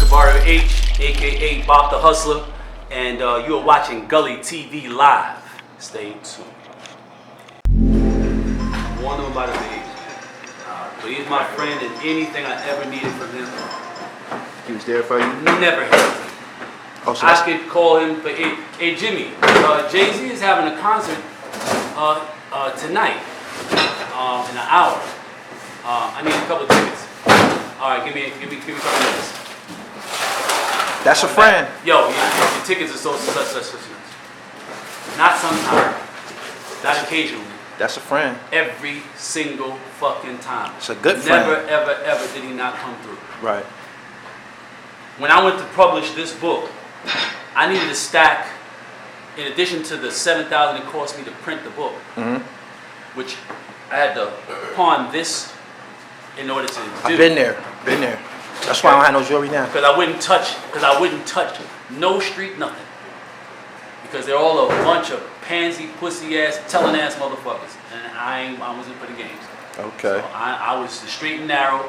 Cavario H, aka Bob the Hustler, and you are watching Gully TV Live. Stay tuned. Warn him about his age. But he's my friend, and anything I ever needed from him, he was there for you? Never hesitated. Oh, so I could call him, but hey Jimmy, Jay-Z is having a concert tonight in an hour. I need a couple of tickets. All right, give me a couple of minutes. That's a friend. Yo, your tickets are such. Not sometimes, not occasionally. That's a friend. Every single fucking time. It's a good friend. Never, ever did he not come through. Right. When I went to publish this book, I needed a stack, in addition to the $7,000 it cost me to print the book, which I had to pawn this in order to do. I've been there. That's why I don't have no jewelry now. Because I wouldn't touch no street nothing. Because they're all a bunch of pansy, pussy ass, telling ass motherfuckers. And I wasn't for the games. Okay. So I was straight and narrow,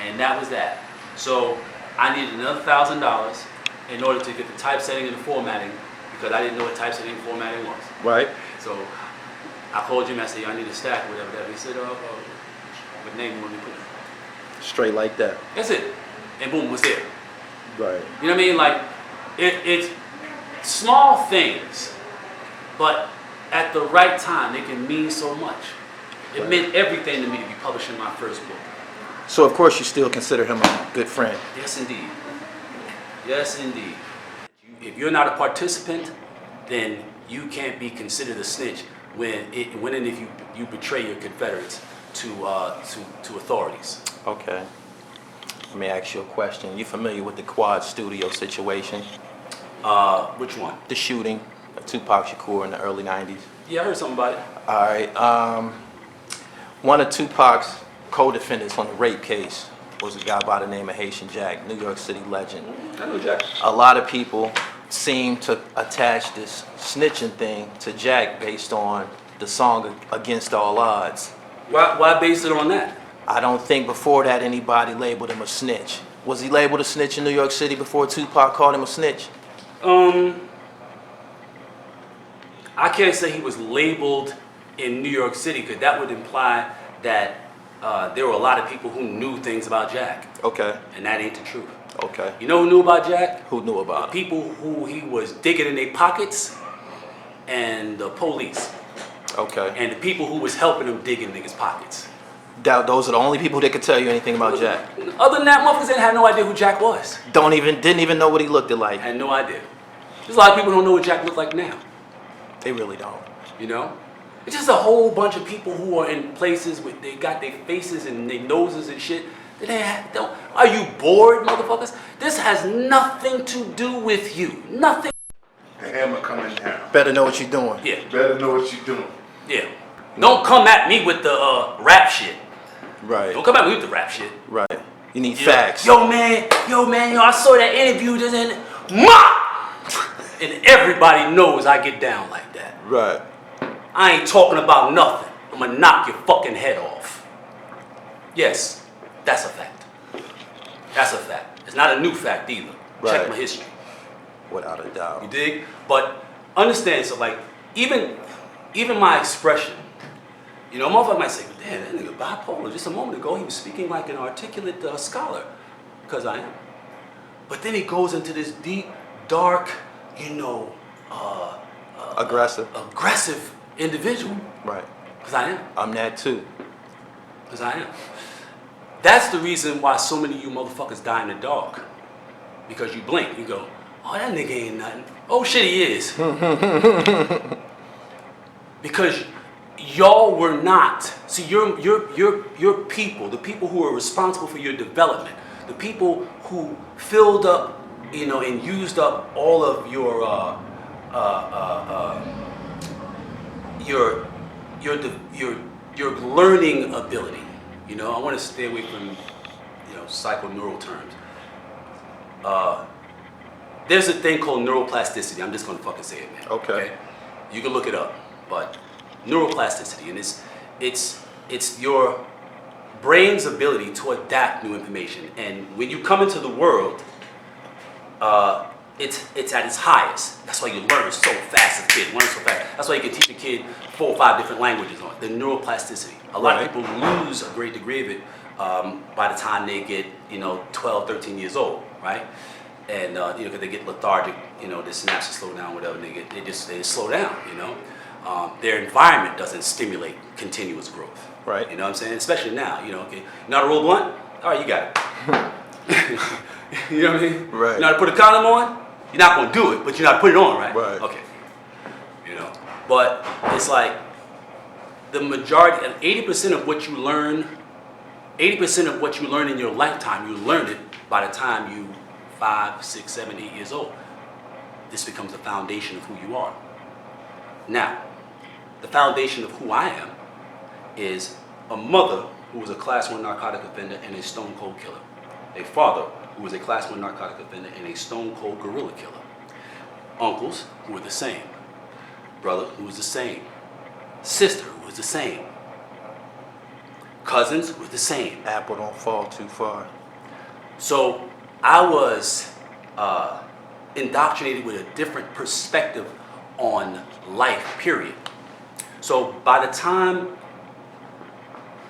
and that was that. So I needed another $1,000 in order to get the typesetting and the formatting, because I didn't know what typesetting and formatting was. Right. So I called Jimmy, I said, I need a stack, whatever. He said, what name you want me to put in? Straight like that. That's it. And boom, was there. Right. You know what I mean? Like, it's small things, but at the right time, they can mean so much. It meant everything to me to be publishing my first book. So, of course, you still consider him a good friend. Yes, indeed. Yes, indeed. If you're not a participant, then you can't be considered a snitch when and if you betray your Confederates to authorities. Okay. Let me ask you a question. You familiar with the Quad Studio situation? Which one? The shooting of Tupac Shakur in the early 90s. Yeah, I heard something about it. All right. One of Tupac's co-defendants on the rape case was a guy by the name of Haitian Jack, New York City legend. I know Jack. A lot of people seem to attach this snitching thing to Jack based on the song Against All Odds. Why base it on that? I don't think before that anybody labeled him a snitch. Was he labeled a snitch in New York City before Tupac called him a snitch? I can't say he was labeled in New York City, because that would imply that there were a lot of people who knew things about Jack. Okay. And that ain't the truth. Okay. You know who knew about Jack? Who knew about him? People who he was digging in their pockets, and the police. Okay. And the people who was helping him dig in niggas' pockets. Those are the only people that could tell you anything about Jack. Other than that, motherfuckers had no idea who Jack was. Didn't even know what he looked like. Had no idea. There's a lot of people who don't know what Jack looked like now. They really don't. You know? It's just a whole bunch of people who are in places where they got their faces and their noses and shit. Are you bored, motherfuckers? This has nothing to do with you. Nothing. The hammer coming down. Better know what you're doing. Yeah. Better know what you're doing. Yeah. Don't come at me with the rap shit. Right. Don't come at me with the rap shit. Right. You need facts. Yo man, I saw that interview just in and everybody knows I get down like that. Right. I ain't talking about nothing. I'm gonna knock your fucking head off. Yes, that's a fact. That's a fact. It's not a new fact either. Right. Check my history. Without a doubt. You dig? But understand, so like, even my expression, you know, a motherfucker might say, damn, that nigga bipolar. Just a moment ago, he was speaking like an articulate scholar. Because I am. But then he goes into this deep, dark, you know, aggressive individual. Right. Because I am. I'm that too. Because I am. That's the reason why so many of you motherfuckers die in the dark. Because you blink, you go, oh, that nigga ain't nothing. Oh shit, he is. Because y'all were not. See, your people, the people who are responsible for your development, the people who filled up, you know, and used up all of your learning ability. You know, I want to stay away from, you know, psychoneural terms. There's a thing called neuroplasticity. I'm just gonna fucking say it, man. Okay. You can look it up, but neuroplasticity, and it's your brain's ability to adapt new information. And when you come into the world, it's at its highest. That's why you learn so fast as a kid. Learn so fast. That's why you can teach a kid 4 or 5 different languages on it. The neuroplasticity. A lot of people lose a great degree of it by the time they get 12, 13 years old, right? And because they get lethargic, the synapses slow down, whatever. And they just slow down, Their environment doesn't stimulate continuous growth. Right. You know what I'm saying? Especially now, okay. You know how to roll a blunt? All right, you got it. You know what I mean? Right. You know how to put a condom on? You're not going to do it, but you know how to put it on, right? Right. Okay. But it's like the majority, and 80% of what you learn, 80% of what you learn in your lifetime, you learn it by the time you 5, 6, 7, 8 years old. This becomes the foundation of who you are. Now, the foundation of who I am is a mother who was a class 1 narcotic offender and a stone cold killer. A father who was a class 1 narcotic offender and a stone cold guerrilla killer. Uncles who were the same. Brother who was the same. Sister who was the same. Cousins who were the same. Apple don't fall too far. So I was indoctrinated with a different perspective on life, period. So by the time,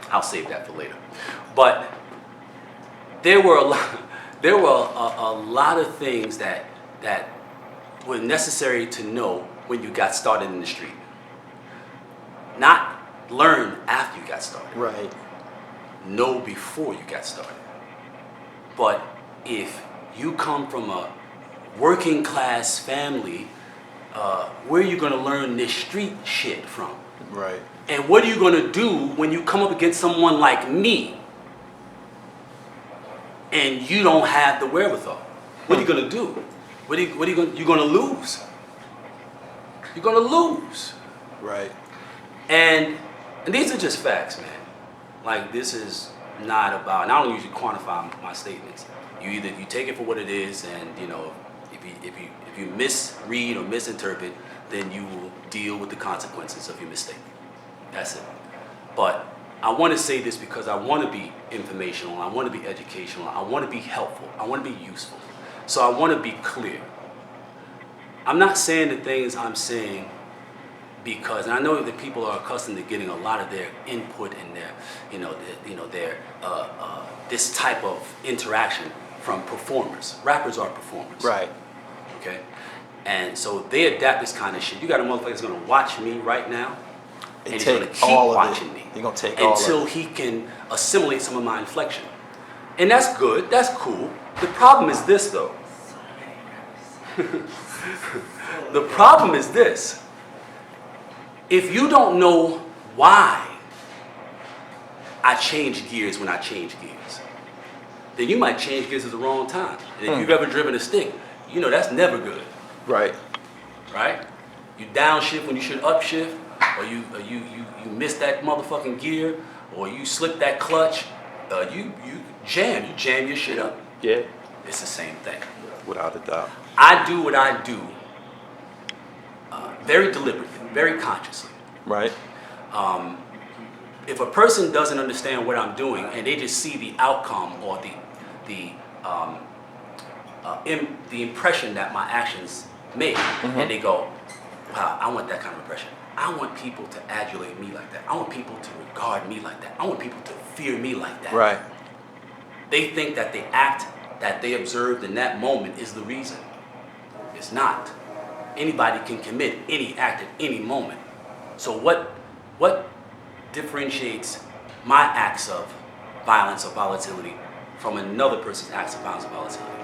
I'll save that for later. But there were a lot of things that were necessary to know when you got started in the street. Not learn after you got started. Right. Know before you got started. But if you come from a working class family, where are you going to learn this street shit from? Right. And what are you going to do when you come up against someone like me and you don't have the wherewithal? What are you going to do? You're going to lose. You're going to lose. Right. And these are just facts, man. Like, this is not about, and I don't usually quantify my statements. You take it for what it is, and if you misread or misinterpret, then you will deal with the consequences of your mistake. That's it. But I want to say this because I want to be informational, I want to be educational, I want to be helpful, I want to be useful. So I want to be clear. I'm not saying the things I'm saying because, and I know that people are accustomed to getting a lot of their input and their this type of interaction from performers. Rappers are performers. Right. Okay? And so they adapt this kind of shit. You got a motherfucker that's going to watch me right now, and he's going to keep watching me He's going to take all of it. until he can assimilate some of my inflection. And that's good. That's cool. The problem is this, though. The problem is this. If you don't know why I change gears when I change gears, then you might change gears at the wrong time. And if you've ever driven a stick, you know that's never good. Right. Right? You downshift when you should upshift, or you miss that motherfucking gear, or you slip that clutch, you jam your shit up. Yeah. It's the same thing. Without a doubt. I do what I do very deliberately, very consciously. Right. If a person doesn't understand what I'm doing and they just see the outcome or the impression that my actions make, and they go, wow, I want that kind of impression. I want people to adulate me like that. I want people to regard me like that. I want people to fear me like that. Right. They think that the act that they observed in that moment is the reason. It's not. Anybody can commit any act at any moment. So what differentiates my acts of violence or volatility from another person's acts of violence or volatility?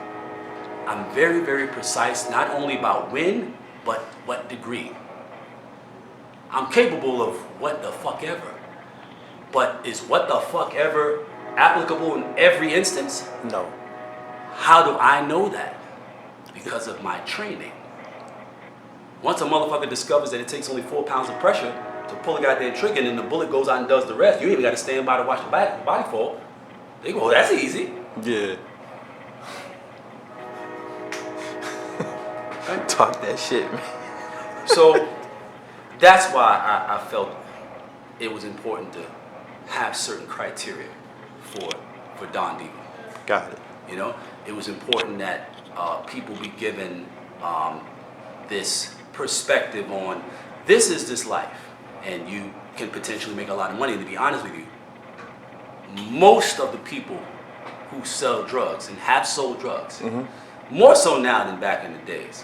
I'm very, very precise, not only about when, but what degree. I'm capable of what the fuck ever. But is what the fuck ever applicable in every instance? No. How do I know that? Because of my training. Once a motherfucker discovers that it takes only 4 pounds of pressure to pull a goddamn trigger and then the bullet goes out and does the rest, you ain't even got to stand by to watch the body fall. They go, oh, that's easy. Yeah. Talk that shit, man. So that's why I felt it was important to have certain criteria for Don Diva. Got it. You know, it was important that people be given this perspective on this is this life, and you can potentially make a lot of money. And to be honest with you, most of the people who sell drugs and have sold drugs, more so now than back in the days.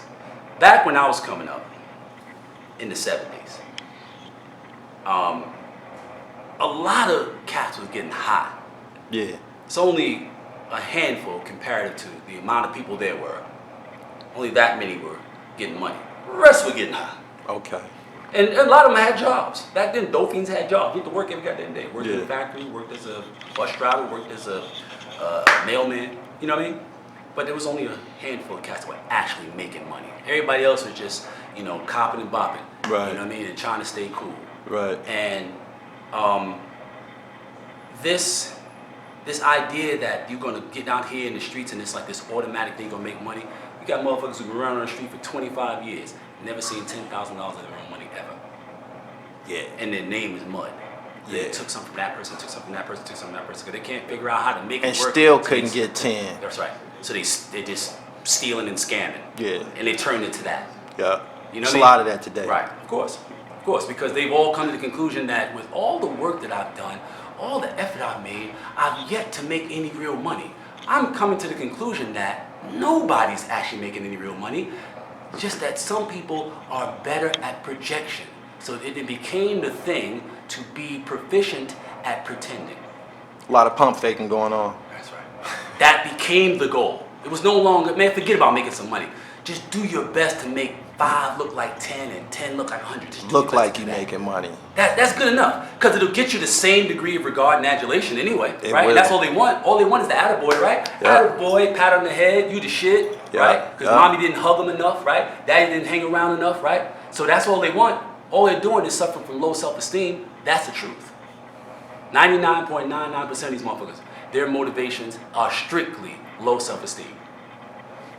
Back when I was coming up in the 70s, a lot of cats was getting high. Yeah. It's only a handful comparative to the amount of people there were. Only that many were getting money. The rest were getting high. Okay. And a lot of them had jobs. Back then, dope fiends had jobs. You had to work every goddamn day. Worked in Yeah. a factory, worked as a bus driver, worked as a mailman. You know what I mean? But there was only a handful of cats that were actually making money. Everybody else was just, you know, copping and bopping. Right. You know what I mean? And trying to stay cool. Right. And this idea that you're gonna get out here in the streets and it's like this automatic thing gonna make money. You got motherfuckers who go around on the street for 25 years, never seen $10,000 of their own money ever. Yeah. And their name is mud. Yeah. They took something from that person, took something from that person, took something from that person, because they can't figure out how to make And it work. still So couldn't they- get 10. That's right. So they just stealing and scamming. Yeah. And they turned into that. Yeah. You know There's what I a mean? lot of that today. Right, of course, because they've all come to the conclusion that with all the work that I've done, all the effort I've made, I've yet to make any real money. I'm coming to the conclusion that nobody's actually making any real money, just that some people are better at projection. So it became the thing to be proficient at pretending. A lot of pump faking going on. That's right. That became the goal. It was no longer, man, forget about making some money. Just do your best to make 5 look like 10 and 10 look like 100. Just do Look your best like to you do that. making money. That's good enough, because it'll get you the same degree of regard and adulation anyway, It right? will. And that's all they want. All they want is the attaboy, right? Yeah. Attaboy, pat on the head, you the shit, Yeah. right? Because Yeah. mommy didn't hug them enough, right? Daddy didn't hang around enough, right? So that's all they want. All they're doing is suffering from low self-esteem. That's the truth. 99.99% of these motherfuckers, their motivations are strictly low self-esteem.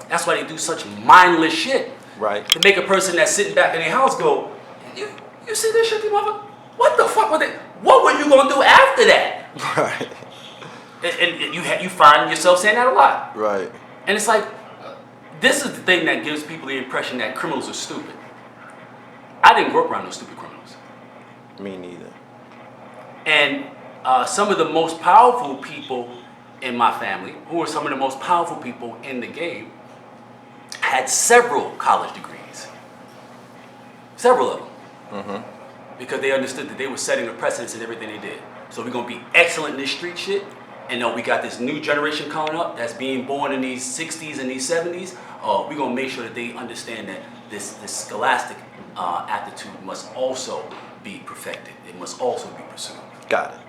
That's why they do such mindless shit. Right. To make a person that's sitting back in their house go, you see this shit, you motherfucker? What the fuck was it? What were you gonna do after that? Right. And you find yourself saying that a lot. Right. And it's like, this is the thing that gives people the impression that criminals are stupid. I didn't grow up around those stupid criminals. Me neither. And some of the most powerful people in my family, who are some of the most powerful people in the game, had several college degrees. Several of them. Because they understood that they were setting a precedence in everything they did. So we're going to be excellent in this street shit. And we got this new generation coming up that's being born in these 60s and these 70s. We're going to make sure that they understand that this scholastic aptitude must also be perfected. It must also be pursued. Got it.